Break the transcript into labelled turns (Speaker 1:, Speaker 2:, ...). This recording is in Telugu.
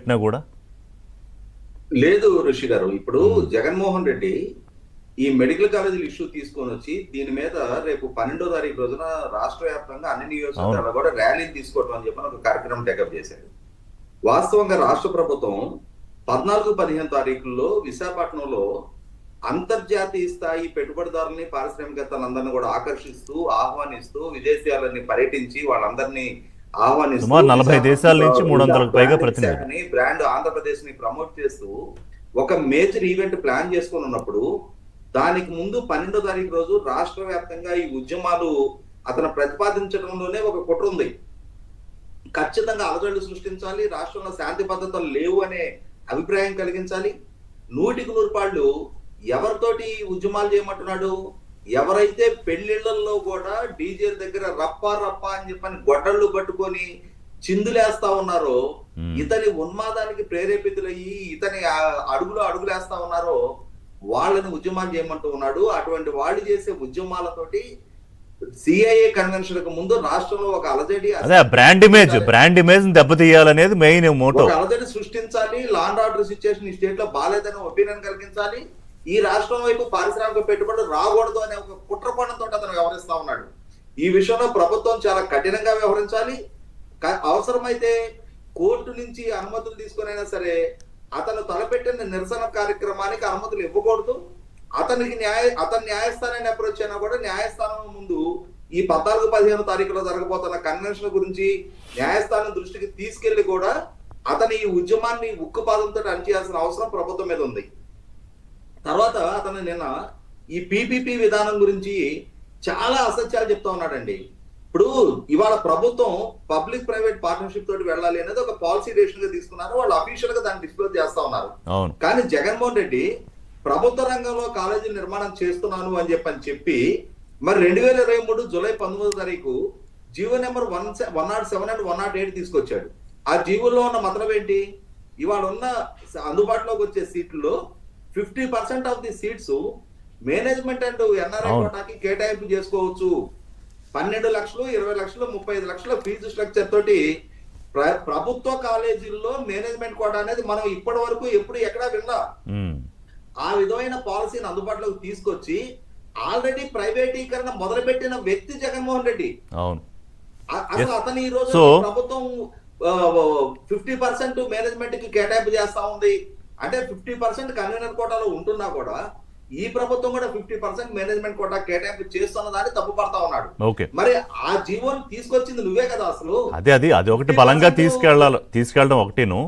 Speaker 1: పెట్టినా కూడా?
Speaker 2: లేదు ఋషి గారు, ఇప్పుడు జగన్మోహన్ రెడ్డి ఈ మెడికల్ కాలేజీల ఇష్యూ తీసుకొని వచ్చి దీని మీద రేపు 12వ తారీఖు రోజున రాష్ట్ర వ్యాప్తంగా అన్ని నియోజకవర్గాల్లో కూడా ర్యాలీని తీసుకోవడం అని చెప్పి ఒక కార్యక్రమం టేకప్ చేశారు. వాస్తవంగా రాష్ట్ర ప్రభుత్వం 14-15 తారీఖుల్లో విశాఖపట్నంలో అంతర్జాతీయ స్థాయి పెట్టుబడిదారుల్ని, పారిశ్రామికవేత్తలందరినీ కూడా ఆకర్షిస్తూ, ఆహ్వానిస్తూ, విదేశీయాలని పర్యటించి వాళ్ళందరినీ ఆహ్వానిస్తూ,
Speaker 1: 40 దేశాల నుంచి 300కు పైగా ప్రతినిధులు,
Speaker 2: బ్రాండ్ ఆంధ్రప్రదేశ్ ని ప్రమోట్ చేస్తూ ఒక మేజర్ ఈవెంట్ ప్లాన్ చేసుకుని ఉన్నప్పుడు దానికి ముందు 12వ తారీఖు రోజు రాష్ట్ర వ్యాప్తంగా ఈ ఉద్యమాలు అతను ప్రతిపాదించడంలోనే ఒక కుట్ర ఉంది. ఖచ్చితంగా అలజడులు సృష్టించాలి, రాష్ట్రంలో శాంతి భద్రతలు లేవు అనే అభిప్రాయం కలిగించాలి. 100% ఎవరితోటి ఉద్యమాలు చేయమంటున్నాడు? ఎవరైతే పెళ్లిళ్లలో కూడా డీజేల దగ్గర రప్పా రప్పా అని చెప్పని గొడ్డళ్ళు పట్టుకొని చిందులేస్తా ఉన్నారో, ఇతని ఉన్మాదానికి ప్రేరేపితులయ్యి ఇతని అడుగులేస్తా ఉన్నారో వాళ్ళని ఉద్యమాలు చేయమంటూ ఉన్నాడు. అటువంటి వాళ్ళు చేసే ఉద్యమాలతోటి సిఐఏ కన్వెన్షన్ కు ముందు రాష్ట్రంలో ఒక అలజడి,
Speaker 1: బ్రాండ్ ఇమేజ్ దెబ్బతీయాలనేది మెయిన్ మోటో.
Speaker 2: అలజడి సృష్టించాలి, లా అండ్ ఆర్డర్ సిచ్యుయేషన్ ఈ స్టేట్ లో బాలేదని ఒపీనియన్ కలిగించాలి, ఈ రాష్ట్రం వైపు పారిశ్రామిక పెట్టుబడులు రాకూడదు అనే ఒక కుట్రకోణంతో అతను వ్యవహరిస్తా ఉన్నాడు. ఈ విషయంలో ప్రభుత్వం చాలా కఠినంగా వ్యవహరించాలి. అవసరమైతే కోర్టు నుంచి అనుమతులు తీసుకునైనా సరే అతను తలపెట్టిన నిరసన కార్యక్రమానికి అనుమతులు ఇవ్వకూడదు. అతని న్యాయస్థానాన్ని అప్రోచ్ అయినా కూడా న్యాయస్థానం ముందు ఈ 14-15 తారీఖులో జరగబోతున్న కన్వెన్షన్ గురించి న్యాయస్థానం దృష్టికి తీసుకెళ్లి కూడా అతని ఈ ఉద్యమాన్ని ఉక్కుపాదంతో అణిచేయాల్సిన అవసరం ప్రభుత్వం మీద ఉంది. తర్వాత అతను నిన్న ఈ పీపీపీ విధానం గురించి చాలా అసత్యాలు చెప్తా ఉన్నాడండి. ఇప్పుడు ఇవాళ ప్రభుత్వం పబ్లిక్ ప్రైవేట్ పార్ట్నర్షిప్ తోటి వెళ్ళాలి అనేది ఒక పాలసీ డెసిషన్ గా తీసుకున్నారు. వాళ్ళు అఫీషియల్ గా దాన్ని డిస్క్లోజ్ చేస్తా ఉన్నారు. కానీ జగన్మోహన్ రెడ్డి ప్రభుత్వ రంగంలో కాలేజీల నిర్మాణం చేస్తున్నాను అని చెప్పి మరి 2023 జూలై 19వ తారీఖు జీవో నెంబర్ 107 అండ్ 108 తీసుకొచ్చాడు. ఆ జీవోలో ఉన్న మతలం ఏంటి? ఇవాళ ఉన్న అందుబాటులోకి వచ్చే సీట్లలో 50% of the seats management and NRI కోటాకి కేటాయింపు చేసుకోవచ్చు. 12 లక్షలు, 20 లక్షలు, 35 లక్షల ఫీజు స్ట్రక్చర్ తోటి ప్రభుత్వ కాలేజీల్లో మేనేజ్మెంట్ కోటా అనేది మనం ఇప్పటి వరకు ఎప్పుడు ఎక్కడా విన్నా. ఆ విధమైన పాలసీని అందుబాటులోకి తీసుకొచ్చి ఆల్రెడీ ప్రైవేటీకరణ మొదలుపెట్టిన వ్యక్తి జగన్మోహన్ రెడ్డి. అసలు అతను ఈ రోజు ప్రభుత్వం 50% మేనేజ్మెంట్ కి కేటాయింపు చేస్తా ఉంది అంటే 50% కన్వీనర్ కోటాలో ఉంటున్నా కూడా ఈ ప్రభుత్వం కూడా 50% మేనేజ్మెంట్ కోటా కేటాయింపు చేస్తున్న దాన్ని తప్పు పడతా ఉన్నాడు. మరి ఆ జీవోని తీసుకొచ్చింది నువ్వే కదా అసలు.
Speaker 1: అది ఒకటి బలంగా తీసుకెళ్ళడం ఒకటిను.